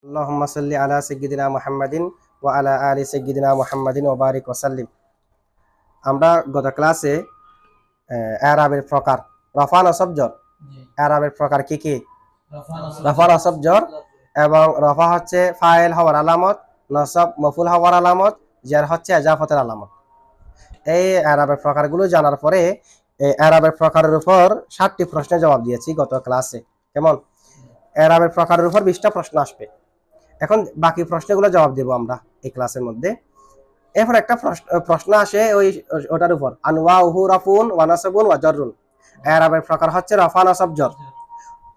আল্লাহুম্মা সাল্লি আলা সাইয়্যিদিনা মুহাম্মাদিন ওয়া আলা আলি সাইয়্যিদিনা মুহাম্মাদিন ওয়া বারিক ওয়া সাল্লিম। আমরা গত ক্লাসে i'রাবের প্রকার রফা নসব জর i'রাবের প্রকার কি কি? রফা নসব জর, এবং রফা হচ্ছে ফাইল হওয়ার আলামত, নসব মফুল হওয়ার আলামত, জার হচ্ছে ইজাফতের আলামত। এই i'রাবের প্রকারগুলো জানার পরে এই i'রাবের প্রকারের উপর 7টি প্রশ্নের জবাব দিয়েছি গত ক্লাসে। কেমন? i'রাবের প্রকারের উপর 20টা প্রশ্ন আসবে। এখন বাকি প্রশ্নগুলো জবাব দেব আমরা এই ক্লাসের মধ্যে। এরপর একটা প্রশ্ন আসে ওটার উপর, আনওয়াউহু রাফুন ওয়া নাসবুন ওয়া জাররুন। i'রাবের প্রকার হচ্ছে রফা নসব জর।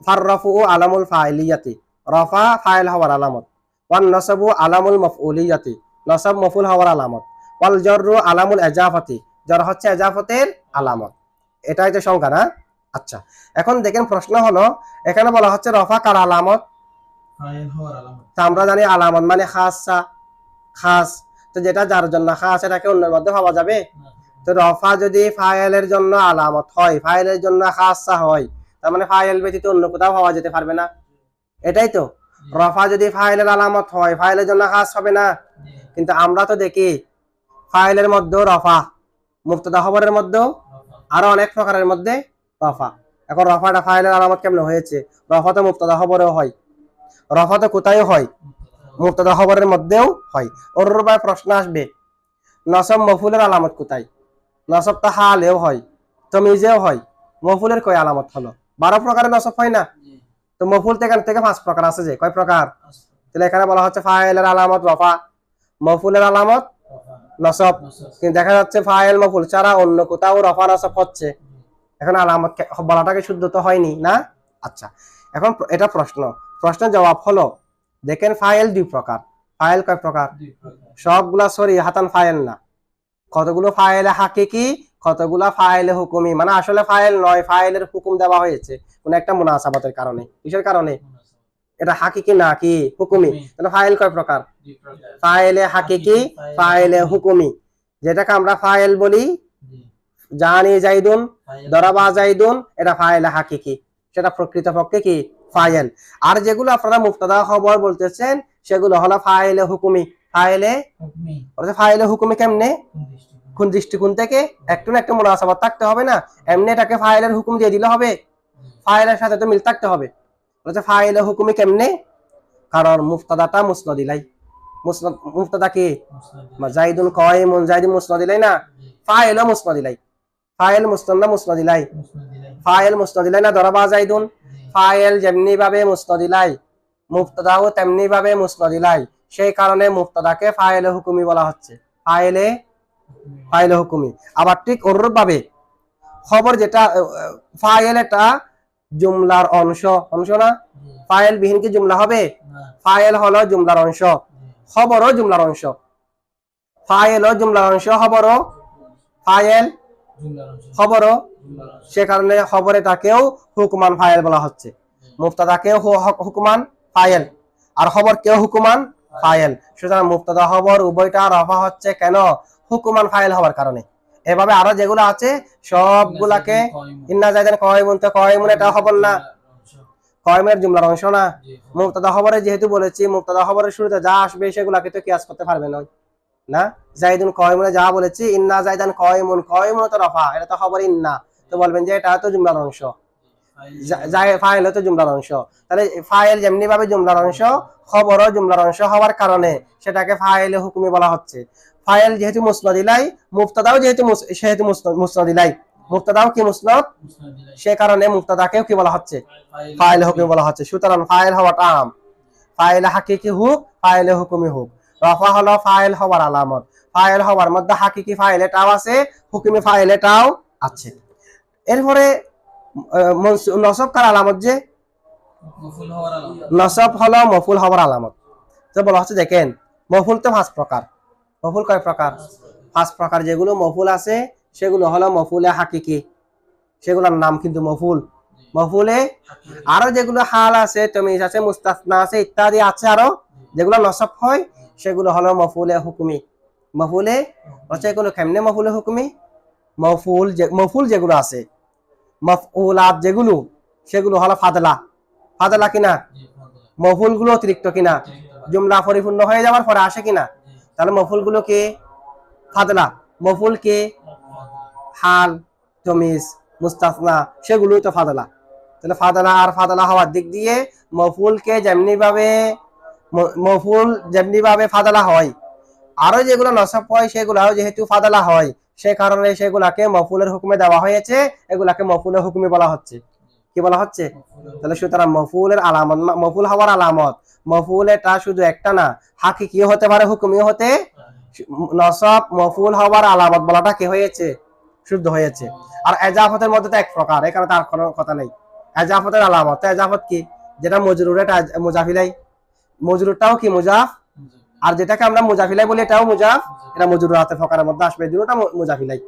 ফাররাফু আলামুল ফাইলিয়াতি, রফা ফাইল হওয়ার আলামত। ওয়ান নাসবু আলামুল মাফউলিয়াতি, নসব মফুল হওয়ার আলামত। ওয়াল জাররু আলামুল ইজাফাতি, জার হচ্ছে ইজাফতের আলামত। এটাই তো সংজ্ঞা না? আচ্ছা, এখন দেখেন প্রশ্ন হলো, এখানে বলা হচ্ছে রফা কার আলামত? তা আমরা জানি আলামত মানে খাসা, খাস। তো যেটা যার জন্য খাস এটাকে অন্যের মধ্যে পাওয়া যাবে? তো রফা যদি ফাইলের জন্য আলামত হয়, ফাইলের জন্য খাসা হয়, তার মানে ফাইল ব্যতীত অন্য কোথাও পাওয়া যেতে পারবে না। এটাই তো, রফা যদি ফাইলের আলামত হয়, ফাইলের জন্য খাস হবে না। কিন্তু আমরা তো দেখি ফাইলের মধ্যেও রফা, মুবতাদা খবরের মধ্যেও, আরো অনেক প্রকারের মধ্যে রফা। এখন রফাটা ফাইলের আলামত কেমন হয়েছে? রফা তো মুবতাদা খবরেও হয়, রফা তো কোথায় হয়? মুবতাদা খবরের মধ্যেও হয়। ওর উপর প্রশ্ন আসবে, নসব মফুলের আলামত কোথায়? নসব তো হালেও হয়, তমিজেও হয়, মফুলের কয় আলামত হলো? 12 প্রকারের নসব হয় না? তো মফুল থেকে 5 প্রকার আছে, যে কয় প্রকার? তাহলে এখানে বলা হচ্ছে ফাইলের আলামত রফা, মফুলের আলামত নসব। কিন্তু দেখা যাচ্ছে ফাইল মফুল ছাড়া অন্য কোথাও রফা নসব হচ্ছে। এখন আলামত বলাটাকে শুদ্ধ তো হয়নি না? আচ্ছা, এখন এটা প্রশ্নের জবাব হলো, দেখেন ফাইল 2 প্রকার। ফাইল কয় প্রকার? সবগুলা সরি হাতান ফাইল না। কতগুলো ফাইলে হাকিকি, কতগুলা ফাইলে হুকুমি। মানে আসলে ফাইল নয়, ফাইলের হুকুম দেওয়া হয়েছে কোন একটা মুনাসাবাতের কারণে। কিসের কারণে? এটা হাকিকি না কি হুকুমি? তাহলে ফাইল কয় প্রকার? ফাইলে হাকিকি, ফাইলে হুকুমি। যেটাকে আমরা ফাইল বলি, জানি জাইদুন, দরাবা জাইদুন, এটা ফাইলে হাকিকি, সেটা প্রকৃতপক্ষে কি ফাইল। আর যেগুলো আপনারা মুবতাদা খবর বলতেছেন সেগুলো হলো ফাইলে হুকুমি। ফাইলে হুকুমি কেমনে? কোন দৃষ্টিকোণ থেকে? একটু না একটু মুনাসাবাত থাকতে হবে না? এমনি এটাকে ফাইলের হুকুম দিয়ে দিলে হবে? ফাইলের সাথে তো মিল থাকতে হবে। ফাইলে হুকুমি কেমনে? কারণ মুবতাদাটা মুসনাদ ইলাই। মুবতাদা কি? জাইদুন কায়িমুন, জাইদুন মুসনাদ ইলাই না? ফাইলও মুসনাদ ইলাই। ফাইল মুসনাদ না মুসনাদ ইলাই? ফাইল মুসনাদ ইলাই না? দরাবা জাইদুন, ফাইল যেমনি ভাবে মুসনাদ ইলাই, মুবতাদাও তেমনি ভাবে মুসনাদ ইলাই। সেই কারণে মুবতাদাকে ফাইলে হুকুমি বলা হচ্ছে, ফাইলে হুকুমি। আবার ঠিক অনুরূপ ভাবে খবর, যেটা ফাইল, এটা জুমলার অংশ না? ফাইল বিহীন কি জুমলা হবে? ফাইল হলো জুমলার অংশ, খবরও জুমলার অংশ। ফাইলও জুমলার অংশ, খবরও ফাইল খবরও। সে কারণে খবরে তাকেও হুকুমান ফাইল বলা হচ্ছে। মুবতাদাকেও হুকুমান ফাইল, আর খবর কেউ হুকুমান ফাইল। সুতরাং মুবতাদা খবর উভয়টা রফা হচ্ছে কেন? হুকুমান ফাইল হওয়ার কারণে। এভাবে আরো যেগুলো আছে সবগুলাকে, ইন্না জাইদান কায়িমুন, তো কায়িমুন এটা খবর না? কায়িমের জুমলার অংশ না? মুবতাদা খবরে যেহেতু বলেছি, মুবতাদা খবরের শুরুতে যা আসবে সেগুলাকে তো কিয়াস করতে পারবে না? জাইদুন কায়িমুনে যা বলেছি, ইন্না জাইদান কায়িমুন, কায়িমুন তো রফা, এটা তো খবর ইন্না, তো বলবেন যে এটা তো জুমলার অংশ, ফাইল তো জুমলার অংশ। তাহলে ফাইল যেমনি ভাবে জুমলার অংশ, খবরও জুমলার অংশ হওয়ার কারণে সেটাকে ফাইলে হুকুমি বলা হচ্ছে। ফাইল যেহেতু মুসনাদ ইলাই, মুবতাদাও যেহেতু মুসনাদ ইলাই, মুবতাদাও কি মুসনাদ, সে কারণে মুবতাদাকেও কি বলা হচ্ছে? ফাইলে হুকুমি বলা হচ্ছে। সুতরাং ফাইল হওয়াটা আম, ফাইলে হাকিকি হুক, ফাইলে হুকুমি হুক। রফা হলো ফাইল হওয়ার আলামত, ফাইল হওয়ার মধ্যে হাকিকি ফাইল এটাও আছে, হুকুমি ফাইল এটাও আছে। এরপরে নসব কার আলামত? যে নসব হলো মফুল হওয়ার আলামত। তো বলা হচ্ছে, দেখেন মফুল তো 5 প্রকার। মফুল কয় প্রকার? 5 প্রকার। যেগুলো মফুল আছে সেগুলো হলো মফুলে হাকিকি, সেগুলোর নাম কিন্তু মফুলে। আরো যেগুলো হাল আছে, তমিজ আছে, মুস্তাসনা আছে, ইত্যাদি আছে, আরো যেগুলো নসব হয় সেগুলো হলো মফুলে হুকুমি। মফুলে হচ্ছে এগুলো কেমনে? মফুলে হুকুমি, মফুল যেগুলো আছে, মফউলাত যেগুলো, সেগুলো হলো ফাদলা কিনা? মফুল গুলো অতিরিক্ত কিনা, জুমলা পরিপূর্ণ হয়ে যাওয়ার পরে আসে কিনা, তাহলে মফুল গুলো কে ফাদলা, মফুল কে হাল, তমিজ, মুস্তাসনা, সেগুলো তো ফাদলা। তাহলে ফাদলা আর ফাদলা হওয়ার দিক দিয়ে মফুলকে মফুল যেমনি ভাবে ফাদলা হয়, আরো যেগুলো নসব হয় সেগুলাও যেহেতু ফাদলা হয়, সে কারণে সেগুলাকে মফুলের হুকুমে দেওয়া হয়েছে, এগুলাকে মফুলের হুকুমে বলা হচ্ছে। কি বলা হচ্ছে? তাহলে সুতরাং মফুলের আলামত, মফুল হওয়ার আলামত, মফুল এটা শুধু একটা না, হাকিকিও হতে পারে, হুকুমিও হতে। নসব মফুল হওয়ার আলামত বলাটা কি হয়েছে? শুদ্ধ হয়েছে। আর এজাফতের মধ্যে তো এক প্রকার, এখানে তার কোনো কথা নেই। এজাফতের আলামত, এজাফত কি? যেটা মজরুর, এটা মুজাফিলাই, মজরুরটাও কি মুজাফ, আর যেটাকে আমরা মুজাফিলাই বলি এটাও মুজাফ, এটা মজরুরাতে ফকারের মধ্যে আসবে, দুটোটা মুজাফিলাই।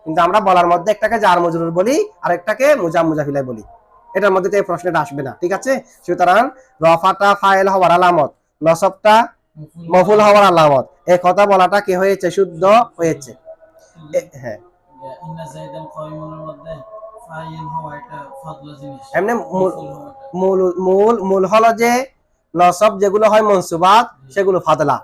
কিন্তু আমরা বলার মধ্যে একটাকে জার মজরুর বলি আর একটাকে মুজাফিলাই বলি, এটার মধ্যে তো এই প্রশ্নটা আসবে না। ঠিক আছে? সুতরাং রফাটা ফাইল হওয়ার আলামত, নসবটা মফুল হওয়ার আলামত, এই কথা বলাটা কি হয়েছে? শুদ্ধ হয়েছে। হ্যাঁ, এমনি মূল হলো যে নসব যেগুলো হয় মনসুবাত সেগুলো ফাদলা।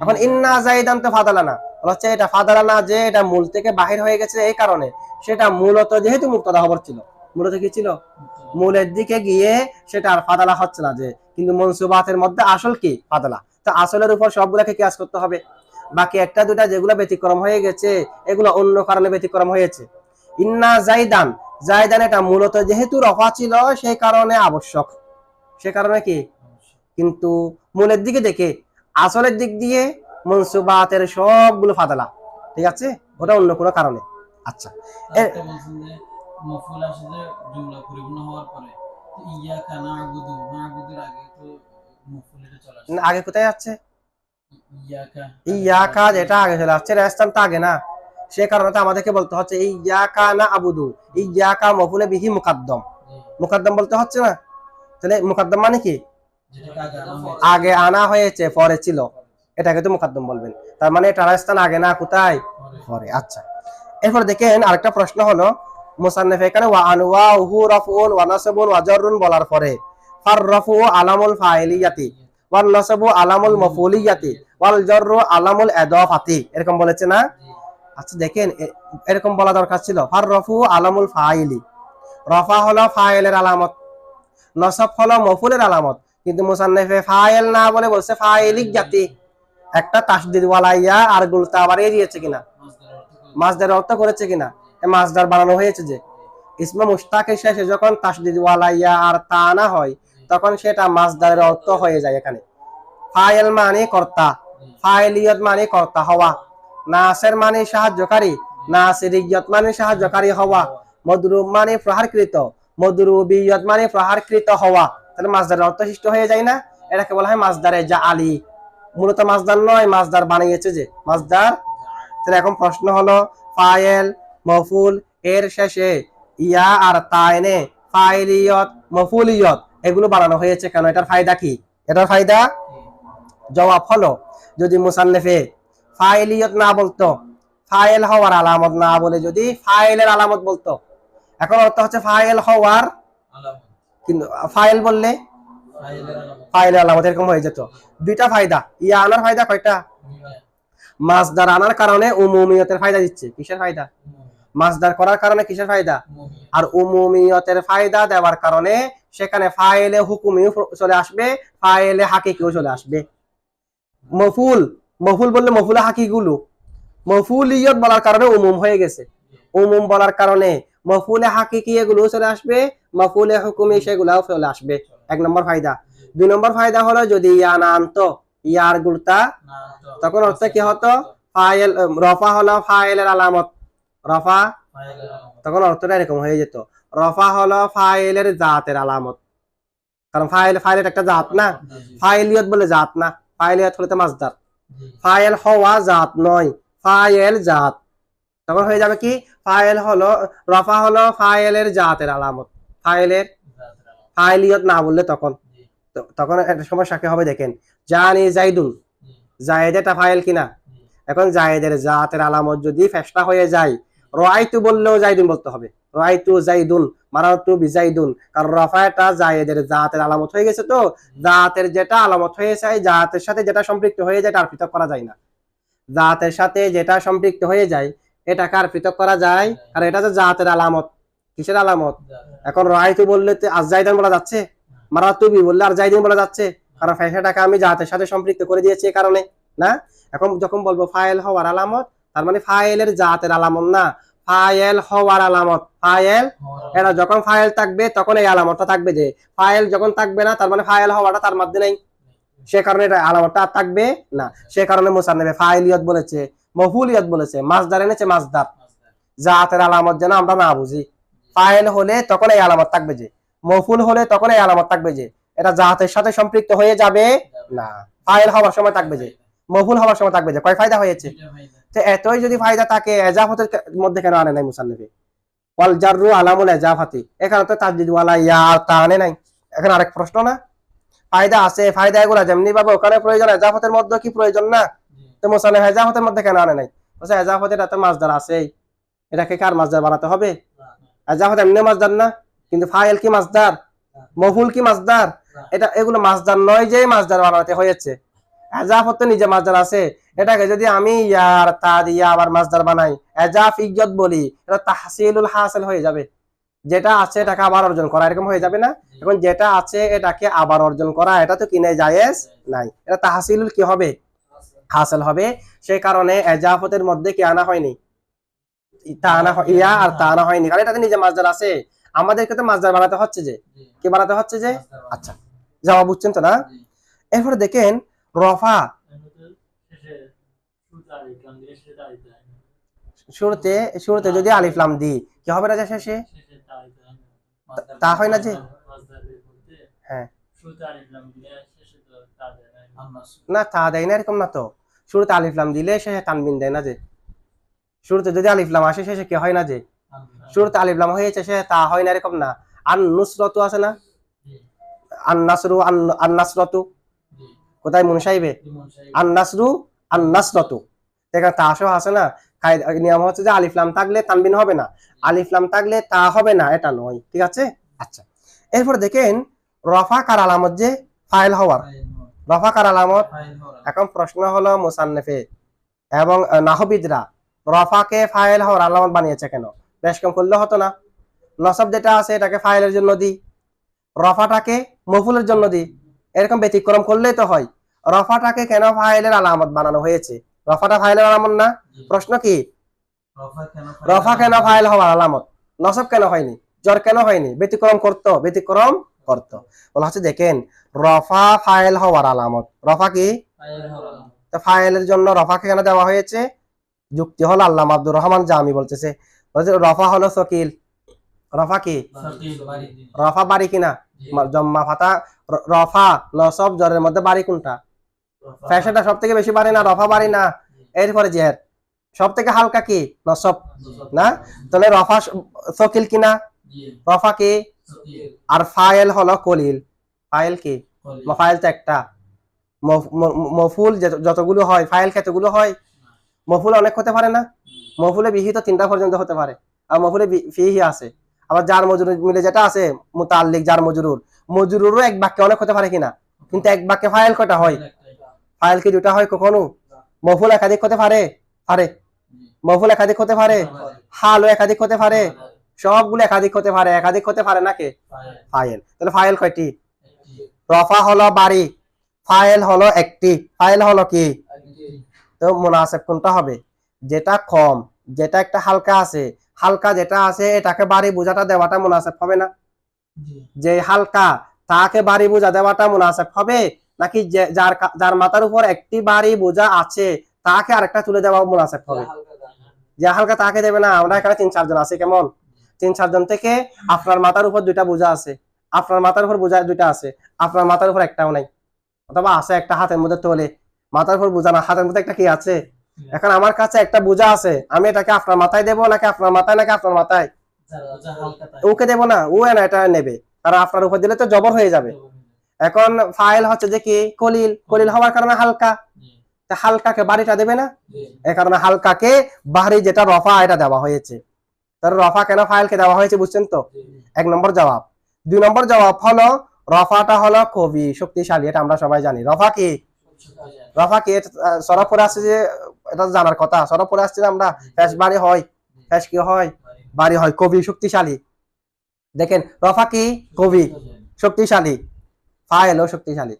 এখন ইন্না জাইদান তো ফাদলা না, হচ্ছে এটা ফাদলা না যে এটা মূল থেকে বাহির হয়ে গেছে, এই কারণে সেটা মূলত যেহেতু মুক্তাদা খবর ছিল, মূলত কি ছিল? মূলের দিকে গিয়ে সেটা আর ফাদলা হচ্ছে না যে, কিন্তু মনসুবাতের মধ্যে আসল কি? ফাদলা। তো আসলের উপর সবগুলাকে কিয়াস করতে হবে। বাকি একটা দুটা যেগুলো ব্যতিক্রম হয়ে গেছে, এগুলো অন্য কারণে ব্যতিক্রম হয়েছে। ইন্না জাইদান, জাইদান এটা মূলত যেহেতু রফা ছিল সেই কারণে আবশ্যক, সে কারণে কি? কিন্তু মূলের দিকে দেখে আসলের দিক দিয়ে মনসুবাতের সবগুলো ফাদলা। ঠিক আছে? ওটা অন্য কোনো কারণে। আচ্ছা, মফুল আসলে জুমলা পরিপূর্ণ হওয়ার পরে ইয়াকা না'বুদু, না'বুদুর আগে তো মফুল এটা চলে আসে। আগে কোথায় আছে? ইয়াকা যেটা আগে চলে আসছে, রেস্তান তো আগে না, সে কারণে তো আমাদেরকে বলতে হচ্ছে ইয়াকা না'বুদু, ইয়াকা মফুলে বিহি মুকাদ্দম, মুকাদ্দম বলতে হচ্ছে না? তাহলে মুকাদ্দম মানে কি? আগে আনা হয়েছে, পরে ছিল, এটাকে তো মুকাদ্দম বলবেন। তার মানে এটা রেস্তান আগে না, কোথায়? পরে। আচ্ছা, এরপর দেখেন আরেকটা প্রশ্ন হলো, মুসান্নিফ এখানে ওয়া আনওয়াহু রাফউন ওয়া নাসবুন ওয়া জাররুন বলার পরে ফার রাফউ আলামুল ফাইলিয়াতি ওয়ান নাসবু আলামুল মাফউলিয়াতি ওয়াল জাররু আলামুল ইদাফাতি, এরকম বলেছে না? আচ্ছা দেখেন, এরকম বলা দরকার ছিল, ফার রাফউ আলামুল ফাইলি, রফা হলো ফাইলের আলামত, নসব হলো মাফউলের আলামত, কিন্তু মুসান্নিফে ফাইল না বলে বলছে ফাইলিয়াতি, একটা তাসদিদ ওয়ালা ইয়া আর গুলতা আবার দিয়েছে কিনা, মাসদার অর্থ করেছে কিনা, মাসদার বানানো হয়েছে যে। ইসমে মুশতাকের শেষে যখন তাসদিদ ওয়ালা ইয়া আর তা না হয় তখন সেটা মাসদারের অর্থ হয়ে যায়। এখানে ফাইল মানে কর্তা, ফাইলিয়ত মানে কর্তা হওয়া, নাসের মানে সাহায্যকারী, নাসিরিয়ত মানে সাহায্যকারী হওয়া, মদরুব মানে প্রহারকৃত, মদরুবিয়ত মানে প্রহারকৃত হওয়া, তাহলে মাসদারের অর্থ সৃষ্টি হয়ে যায় না? এটাকে বলা হয় মাসদারে জাআলি। মূলত মাসদার নয়, মাসদার বানিয়েছে যে, মাসদার। তাহলে এখন প্রশ্ন হলো, ফাইল মফুল এর শেষে ইয়া আর তা এনে ফাইলিয়ত মফুলিয়ত এগুলো বানানো হয়েছে কেন? এটার ফায়দা কি? এটার ফায়দা, জবাব হলো, যদি মুসান্নিফে ফাইলিয়ত না বলতো, ফাইল হওয়ার আলামত না বলে যদি ফাইলের আলামত বলতো, এখন অর্থ হচ্ছে ফাইল হওয়ার আলামত, কিন্তু ফাইল বললে ফাইলের আলামত, এরকম হয়ে যেত। দুইটা ফায়দা, ইয়া আনার ফায়দা কয়টা? মাসদার আনার কারণে উমুমিয়তের ফায়দা দিচ্ছে। কিসের ফায়দা? মাসদার করার কারণে কিসের ফায়দা? আর উমুমিয়তের ফায়দা দেওয়ার কারণে সেখানে ফাইলে হুকুমিও চলে আসবে, ফাইলে হাকিকিও চলে আসবে। মফুল, মফুল বললে মফুলে হাকিগুলো, মফুলিয়ত বলার কারণে উমুম হয়ে গেছে, উমুম বলার কারণে মফুলে হাকিকি এগুলো চলে আসবে, মফুলে হুকুমি সেগুলাও চলে আসবে। এক নম্বর ফায়দা। দুই নম্বর ফায়দা হলো, যদি ইয়া না আনতো, ইয়ার গুলতা, তখন অর্থ কি হতো? ফাইল, রফা হলো ফাইলের আলামত, রফা, তখন অর্থটা এরকম হয়ে যেত, রফা হলো ফাইলের জাতের আলামত, কারণ ফাইলের একটা জাত না, ফাইলিয়ত বলে জাত না, ফাইলিয়ত হলে তো মাসদার, ফাইল হওয়া জাত নয়, ফাইল জাত, তখন হয়ে যাবে কি? ফাইল হলো, রফা হলো ফাইলের জাতের আলামত, ফাইলের, ফাইলিয়ত না বললে তখন একটা সমস্যা কি হবে দেখেন, জানি জাইদুন, জায়েদ এটা ফাইল কিনা? এখন জায়েদের জাতের আলামত যদি ফেশলা হয়ে যায়, রাআইতু বললেও জাইদুন বলতে হবে, রাইতু জাইদুন মারাতু বিজাইদুন, কারণ রফা এটা জায়েদের জাতের আলামত হয়ে গেছে, তো জাতের যেটা আলামত হয়ে যায় জাতের সাথে যেটা সম্পৃক্ত হয়ে যায় তার পৃথক করা যায় না। জাতের সাথে যেটা সম্পৃক্ত হয়ে যায় এটা কার পৃথক করা যায়, আর এটা যে জাতের আলামত, কিসের আলামত? এখন রাইতু বললে আজাইদান বলা যাচ্ছে, মারাতু বি বললে আর জাইদিন বলা যাচ্ছে, কারণ ফেসাটাকে আমি জাতের সাথে সম্পৃক্ত করে দিয়েছি এই কারণে না। এখন যখন বলবো ফাইল হওয়ার আলামত, তার মানে ফাইলের জাতের আলামত না, ফাইল হওয়ার আলামত। ফাইল এটা যখন ফাইল থাকবে তখন এই আলামতটা থাকবে, যে ফাইল যখন থাকবে না তার মানে ফাইল হওয়াটা তার মধ্যে নেই, সে কারণে এটা আলামতটা আর থাকবে না। সে কারণে মুসান্নিফ ফাইলিয়ত বলেছে, মফুলিয়ত বলেছে, মাসদার এনেছে মাসদার। জাতের আলামত যেন আমরা না বুঝি, ফাইল হলে তখন এই আলামত থাকবে যে, মফুল হলে তখন এই আলামত থাকবে যে, এটা জাতের সাথে সম্পৃক্ত হয়ে যাবে না। ফাইল হওয়ার সময় থাকবে যে, মফুল হওয়ার সময় থাকবে যে। কয় ফায়দা হয়েছে? তো এতই যদি ফায়দা থাকে এজাফতের মধ্যে কেন আনে নাই মুসান্নিফে? ওয়াল জাররু আলামুল এজাফাতি, এখানে তো তাজদিদ ওয়ালা ইয়া তা আনে নাই। এখন আরেক প্রশ্ন না, ফায়দা আছে, ফায়দা এগুলা যেমনি ভাবে ওখানে প্রয়োজন, এজাফতের মধ্যে কি প্রয়োজন না? তো মুসান্নিফ এজাফতের মধ্যে কেন আনে নাই? বলছে এজাফতের এত মাসদার আছেই, এটাকে কার মাসদার বানাতে হবে? এজাফত এমনি মাসদার না, কিন্তু ফাইল কি মাসদার, মফুল কি মাসদার? এটা এগুলো মাসদার নয় যে মাসদার বানাতে হয়েছে। এজাফত তো নিজে মাসদার আছে, এটাকে যদি আমি ইয়ার তা দিয়ে আবার মাসদার বানাই, এজাফ ইজ্জত বলি, এটা তাহসিলুল হাসিল হয়ে যাবে, যেটা আছে এটাকে আবার অর্জন করা, এরকম হয়ে যাবে না? এখন যেটা আছে এটাকে আবার অর্জন করা, এটা তো কিনে জায়েজ নাই, এটা তাহসিলুল কি হবে, হাসিল হবে। সেই কারণে এজাফতের মধ্যে কি আনা হয়নি, তা আনা ইয়া আর তা আনা হয়নি, কারণ এটাতে নিজে মাসদার আছে। আমাদেরকে তো মাসদার বানাতে হচ্ছে যে, কি বানাতে হচ্ছে যে। আচ্ছা, জবাব বুঝছেন তো না? এরপরে দেখেন রফা, শুরুতে শুরুতে যদি আলিফ লাম দি কি হবে না, যে শেষে তা হয় না যে? হ্যাঁ, না তা দেয় না, এরকম না তো। শুরুতে আলিফ লাম দিলে শেষে তানবিন দেয় না যে? শুরুতে যদি আলিফ লাম আসে শেষে কি হয় না যে? শুরুতে আলিফ লাম হয়েছে শেষে তা হয় না, এরকম না। আন নুসরতু আছে না, আন নাসরু, আন নাসরতু কোথায় মুনসাইবে, আন নাসরু আন নাসরতু, এখানে তা আসো আছে না। নিয়ম হচ্ছে যে আলিফ লাম থাকলে তানবিন হবে না, আলিফ লাম থাকলে তা হবে না, এটা নয়, ঠিক আছে? আচ্ছা, এরপর দেখেন রফা কার আলামত, যে ফাইল হওয়ার, রফা কার আলামত। এখন প্রশ্ন হলো মুসান্নিফে এবং নাহবিদরা রফাকে ফাইল হওয়ার আলামত বানিয়েছে কেন? বেশ কম করলে হতো না? নসব যেটা আছে এটাকে ফাইলের জন্য দিই, রফাটাকে মফুলের জন্য দিই, এরকম ব্যতিক্রম করলেই তো হয়। রফাটাকে কেন ফাইলের আলামত বানানো হয়েছে? রফাটা ফাইলের আলামত না? প্রশ্ন কি, রফা কেন ফাইল হওয়ার আলামত? নসব কেন হয়নি, জ্বর কেন হয়নি? ব্যতিক্রম করতো, ব্যতিক্রম করতো। বলা হচ্ছে দেখেন রফা ফাইল হওয়ার আলামত, রফা কি, তো ফাইলের জন্য রফাকে কেন দেওয়া হয়েছে? যুক্তি হলো আল্লামা আব্দুর রহমান জামি বলতেছে, রফা হলো সকিল, রফা কি, রফা বাড়ি কিনা, জম্মা ফাতা, রফা নসব জ্বরের মধ্যে বাড়ি কোনটা? ফ্যাশনটা সব থেকে বেশি বাড়ে না, রফা বাড়ি না। এরপরে জের সব থেকে হালকা কি, নসব না? তাহলে রফা সকিল কিনা, রফা কি, আর ফাইল হলো কলিল। ফাইল কি, ফাইল তো একটা, মফুল যতগুলো হয়, ফাইল কতগুলো হয়? মফুল অনেক হতে পারে না, মফুলে বিহি তো 3টা পর্যন্ত হতে পারে, আর মফুলে ফিহি আছে, আবার জার মজরুর মিলে যেটা আছে মুতাল্লিক জার মজরুর, মজরুরও এক বাক্যে অনেক হতে পারে কিনা, কিন্তু এক বাক্যে ফাইল কয়টা হয়? ফাইল কি 2টা হয় কখনো? মফুল একাধিক হতে পারে, পারে, মফুল একাধিক হতে পারে, হালও একাধিক হতে পারে, সবগুলো একাধিক হতে পারে, একাধিক হতে পারে নাকি ফাইল। তাহলে ফাইল কয়টি? রফা হলো বাড়ি, ফাইল হলো একটি, ফাইল হলো কি? তো মুনাসিব কোনটা হবে? যেটা কম, যেটা একটা হালকা আছে, হালকা যেটা আছে এটাকে বাড়ি বোঝাটা দেওয়াটা মুনাসিব হবে না? যে হালকা তাকে বাড়ি বোঝা দেওয়াটা মুনাসিব হবে, নাকি যার মাথার উপর একটি বাড়ি বোঝা আছে তাকে আরেকটা তুলে দেওয়া মুনাসিব হবে? যে হালকা তাকে দেবে না। আমরা এখানে 3-4 জন আছে, কেমন 3-4 জন থেকে আপনার মাথার উপর 2টা বোঝা আছে, আপনার মাথার উপর বোঝা 2টা আছে, আপনার মাথার উপর একটাও নাই, অথবা আছে একটা হাতের মধ্যে তোলে, মাথার উপর বোঝা না, হাতের মধ্যে একটা কি আছে? এখন আমার কাছে একটা বোঝা আছে, আমি এটাকে আপনার মাথায় দেবো নাকি আপনার মাথায়, নাকি আপনার মাথায়? ওকে দেবো না, ও না এটা নেবে, কারণ আপনার উপর দিলে তো জবর হয়ে যাবে। এখন ফাইল হচ্ছে যে কি, কলিল, কলিল হওয়ার কারণে হালকা, হালকাকে বাড়িটা দেবে না, এই কারণে হালকাকে বাড়ি যেটা রফা এটা দেওয়া হয়েছে। তাহলে রফা কেন ফাইলকে দেওয়া হয়েছে বুঝছেন তো? জি। 1 নম্বর জবাব। 2 নম্বর জবাব হলো রফাটা হলো খুবই শক্তিশালী, এটা আমরা সবাই জানি। রফা কি? শক্তিশালী। রফা কি? সরফ পরে আসছে যে, এটা জানার কথা। সরফ পরে আসছে যে আমরা ফ্যাশ বাড়ি হয়, ফ্যাশ কি হয়? বাড়ি হয়, খুবই শক্তিশালী। দেখেন রফা কি? খুবই শক্তিশালী। ফাইলও শক্তিশালী।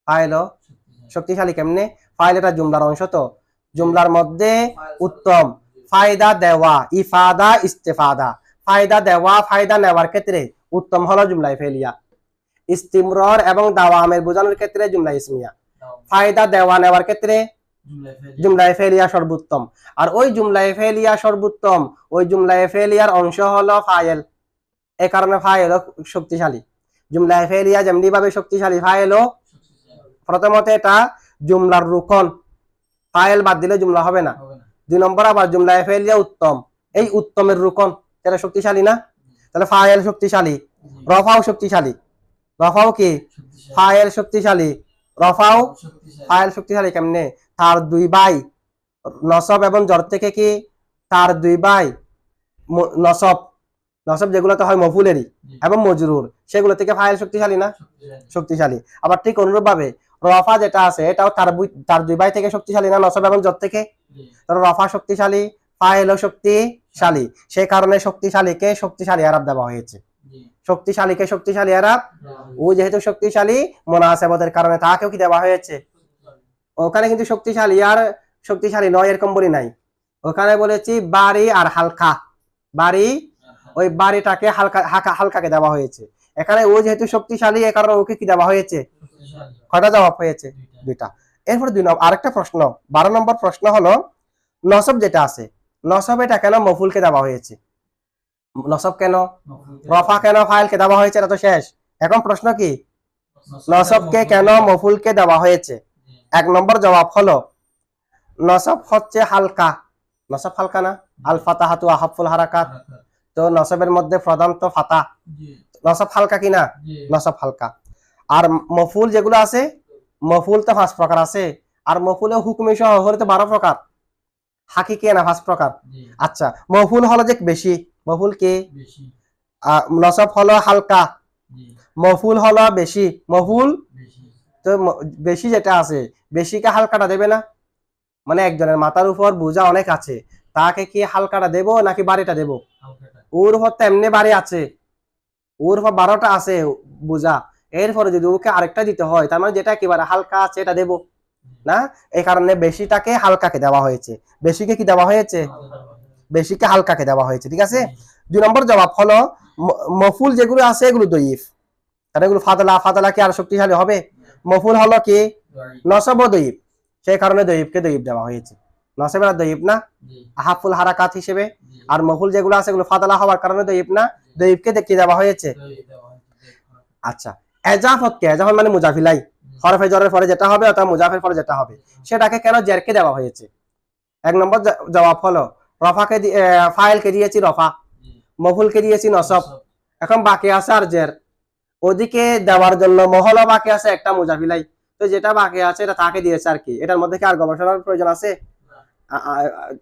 ফাইলও শক্তিশালী কেমনে? ফাইল এটা জুমলার অংশ, তো জুমলার মধ্যে উত্তম ফায়দা দেওয়া, ইফাদা ইস্তেফাদা, ফায়দা দেওয়া ফায়দা নেওয়ার ক্ষেত্রে উত্তম হলো জুমলায়ে ফেলিয়া। ইস্তিমরর এবং দাওয়ামের বোঝানোর ক্ষেত্রে জুমলা ইসমিয়া। ফায়দা দেওয়া নেওয়ার ক্ষেত্রে জুমলায়ে ফেলিয়া সর্বোত্তম। আর ওই জুমলায়ে ফেলিয়া সর্বোত্তম, ওই জুমলায়ে ফেলিয়ার অংশ হলো ফাইল। এই কারণে ফাইলও শক্তিশালী। জুমলায়ে ফেলিয়া যেমনি ভাবে শক্তিশালী, ফাইলও। প্রথমত এটা জুমলার রুকন, ফাইল বাদ দিলে জুমলা হবে না। 2 নম্বর আবার জুমলায়ে ফেলিয়া উত্তম, এই উত্তমের রুকন, এটা শক্তিশালী না? তাহলে ফাইল শক্তিশালী, রফাও শক্তিশালী। রফাও কি? ফাইল শক্তিশালী, রফাও ফাইল শক্তিশালী কেমনে? তার 2 ভাই নসব এবং জর থেকে কি? তার 2 ভাই নসব, নসব যেগুলোতে হয় মফুলেরই এবং মজরুর, সেগুলো থেকে ফাইল শক্তিশালী না? শক্তিশালী। আবার ঠিক অনুরূপ ভাবে রফা যেটা আছে এটাও তার 2 ভাই থেকে শক্তিশালী না? নসব এবং জর থেকে। তাহলে রফা শক্তিশালী, ফাইলও শক্তিশালী। সেই কারণে শক্তিশালীকে শক্তিশালী আরব দেওয়া হয়েছে। শক্তিশালীকে শক্তিশালী আরব, ও যেহেতু শক্তিশালী মুনাসাবাতের কারণে তাকেও কি দেওয়া হয়েছে? ওখানে কিন্তু শক্তিশালী আর শক্তিশালী নয় এরকম বলি নাই, ওখানে বলেছি বাড়ি আর হালকা। বাড়ি, ওই বাড়িটাকে হালকাকে দেওয়া হয়েছে। এখানে ও যেহেতু শক্তিশালী এ কারণে ওকে কি দেওয়া হয়েছে? কয়টা জবাব হয়েছে? 2টা। এরপর 2 নম্বর আরেকটা প্রশ্ন, 12 নম্বর প্রশ্ন হলো নসব যেটা আছে, নসব এটা কেন মফুলকে দেওয়া হয়েছে? নসব কেন, রফা কেন ফাইলকে দেওয়া হয়েছে? এটা তো শেষ। এখন প্রশ্ন কি? নসবকে কেন মফুলকে দেওয়া হয়েছে? 1 নম্বর জবাব হলো নসব হচ্ছে হালকা। নসব হালকা না? আল ফাতাহাতু আহাফুল হারাকাত, তো নসবের মধ্যে প্রধান তো ফাতা। নসব হালকা কি না? নসব হালকা। আর মফুল যেগুলো আছে, মফুল তো 5 প্রকার আছে, আর মফুলে হুকুমি সহ হলে তো 12 প্রকার। হাকিকি না 5 প্রকার। আচ্ছা, মফুল হলো যে বেশি, মফুল কি? নসব হলো হালকা, মফুল হলো বেশি। মফুল তো বেশি যেটা আছে, বেশিকে হালকাটা দেবে না? মানে একজনের মাথার উপর বোঝা অনেক আছে, তাকে কি হালকাটা দেব নাকি বাড়িটা দেব? ওর উপর তো এমনি বাড়ি আছে, ওর উপর 12টা আছে বোঝা, এরপরে যদি ওকে আরেকটা দিতে হয়, তার মানে যেটা একেবারে হালকা আছে এটা দেব না। এই কারণে বেশিটাকে হালকাকে দেওয়া হয়েছে। বেশিকে কি দেওয়া হয়েছে? বেশিকে হালকাকে দেওয়া হয়েছে। ঠিক আছে। 2 নম্বর জবাব হলো মফুল যেগুলো আছে এগুলো দয়ীফ, কারণ এগুলো ফাদলা, ফাদলা কি আর শক্তিশালী হবে? মফুল হলো কি? নসব ও দয়ীফ, সেই কারণে দয়ীফকে দয়ীফ দেওয়া হয়েছে। নসবের দয়ীফ না, আহাফুল হারাকাত হিসেবে। আর মফুল যেগুলো আছে এগুলো ফাদলা হওয়ার কারণে দয়ীফ না, দয়ীফকে দেখিয়ে দেওয়া হয়েছে। আচ্ছা, এজাফত কে? এজাফত মানে মুজাফিলাই, হরফে জরের পরে যেটা হবে অথবা মুজাফের পরে যেটা হবে, সেটাকে কেন জেরকে দেওয়া হয়েছে? 1 নম্বর জবাব হলো রফাকে ফাইলকে দিয়েছি রফা, মফুলকে দিয়েছি নসব, এখন বাকি আছে আর জের। ওদিকে দেওয়ার জন্য মহল বাকি আছে একটা মুজাফিলাই, তো যেটা বাকি আছে এটা তাকে দিয়েছে আর কি। এটার মধ্যে কি আর গবেষণার প্রয়োজন আছে?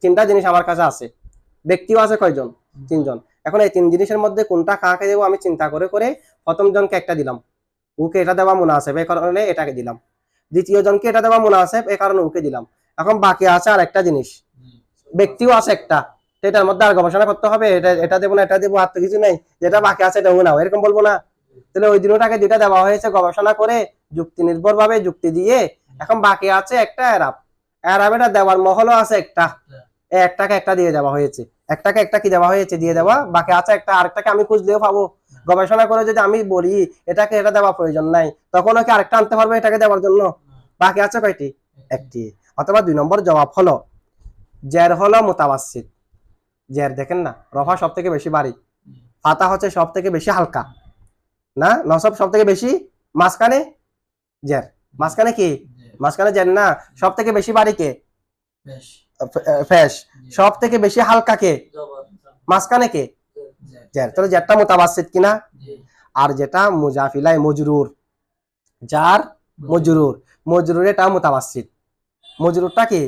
3টা জিনিস আমার কাছে আছে। ব্যক্তিও আছে কয়জন? 3 জন। এখন এই 3 জিনিসের মধ্যে কোনটা কাকে দেবো আমি চিন্তা করে করে প্রথম জনকে একটা দিলাম, ওকে এটা দেওয়া মুনাসেব, এই কারণে এটাকে দিলাম। দ্বিতীয় জনকে এটা দেওয়া মুনাসেব, এই কারণে ওকে দিলাম। এখন বাকি আছে আর একটা জিনিস, ব্যক্তিও আছে একটা, এটার মধ্যে আর গবেষণা করতে হবে, এটা দেবো না এটা দেবো, আর তো কিছু নাই, যেটা বাকি আছে এটা নাও, এরকম বলবো না। তাহলে ওই দিনটাকে যেটা দেওয়া হয়েছে গবেষণা করে যুক্তি নির্ভর ভাবে যুক্তি দিয়ে, এখন বাকি আছে একটা এরাব, এরাবেটা দেওয়ার মহলও আছে একটা, একটাকে একটা দিয়ে দেওয়া হয়েছে, একটাকে একটা কি দেওয়া হয়েছে? দিয়ে দেওয়া। বাকি আছে একটা, আরেকটাকে আমি খুঁজলেও পাবো। গবেষণা করে যদি আমি বলি এটাকে এটা দেওয়া প্রয়োজন নাই, তখন কি আরেকটা আনতে পারবো এটাকে দেওয়ার জন্য? বাকি আছে কয়টি? একটি। অথবা 2 নম্বর জবাব হলো জের হলো মুতাওয়াসসিত। জের দেখেন না, রফা সব থেকে বেশি বাড়ি, ফাতা হচ্ছে সব থেকে বেশি হালকা না, নসব সব থেকে বেশি মাঝখানে জের। মাঝখানে কি? মাঝখানে জের না, সব থেকে বেশি বাড়ি কে? ফেশ। সব থেকে বেশি হালকা কে? মাঝখানে কে? জের। তাহলে জেরটা মুতাওয়াসসিত কিনা? আর যেটা মুজাফিলাই মজরুর, যার মজরুর, মজরুর এটা মুতাওয়াসসিত। মজরুরটা কি?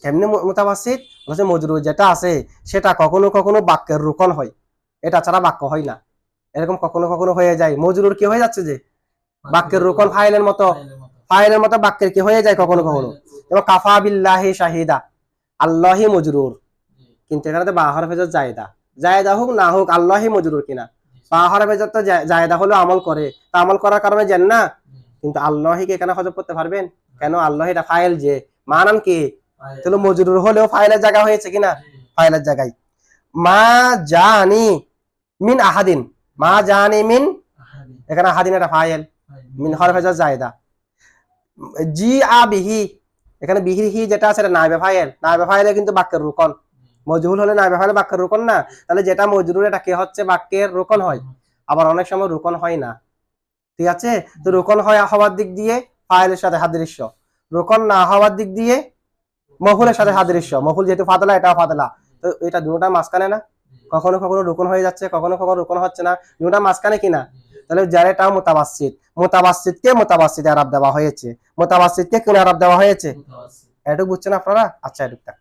কেমনে মুতাবাসসিত? বলছে মজরুর যেটা আছে সেটা কখনো কখনো বাক্যের রুকন হয়, এটা ছাড়া বাক্য হয় না। এরকম কখনো কখনো হয়ে যায় মজরুর কি হয়ে যাচ্ছে যে বাক্যের রুকন ফাইলের মতো, ফাইলের মতো বাক্যের কি হয়ে যায় কখনো কখনো। যেমন কাফা বিল্লাহি শাহিদা, আল্লাহি মজরুর, কিন্তু এখানে তো বা হরফে জার জায়েদা, জায়েদা হোক না হোক আল্লাহি মজরুর কিনা। বা হরফে জার তো জায়েদা হলো আমল করে, তা আমল করার কারণে জান না, কিন্তু আল্লাহিকে এখানে হজব করতে পারবেন কেন? আল্লাহ এটা ফাইল, যে মানান কি তাহলে মজরুর হলেও ফাইলের জায়গা হয়েছে কিনা, ফাইলের জায়গায়। মা জানি মিন আহাদিন, মা জানি মিন, এখানে আহাদিন এটা ফাইল, মিন হরফে জার জায়েদা। জি আ বিহি, এখানে বিহি হি যেটা আছে এটা নাইবে ফাইল, নাইবে ফাইলে কিন্তু বাক্যের রুকন, মজহুল হলে নাইবে ফাইলে বাক্যের রুকন না, তাহলে যেটা মজরুর এটা কি হচ্ছে বাক্যের রুকন হয়। আবার অনেক সময় রুকন হয় না, ঠিক আছে? তো রুকন হয় হওয়ার দিক দিয়ে ফাইলের সাথে হাদৃশ্য, রুকন না হওয়ার দিক দিয়ে মফুলের সাথে হাদৃশ্য। মফুল যেহেতু ফাদলা, এটাও ফাদলা, তো এটা দুটোটা মাঝখানে না, কখনো কখনো রুকন হয়ে যাচ্ছে, কখনো কখনো রুকন হচ্ছে না, দুটোটা মাঝখানে কিনা। তাহলে যারাটাও মুতাবাসসিত, মুতাবাসসিতকে মুতাবাসসিত আরব দেওয়া হয়েছে, মুতাবাসসিতকে কোন আরব দেওয়া হয়েছে, এটুকু বুঝছেন আপনারা? আচ্ছা এটুকু।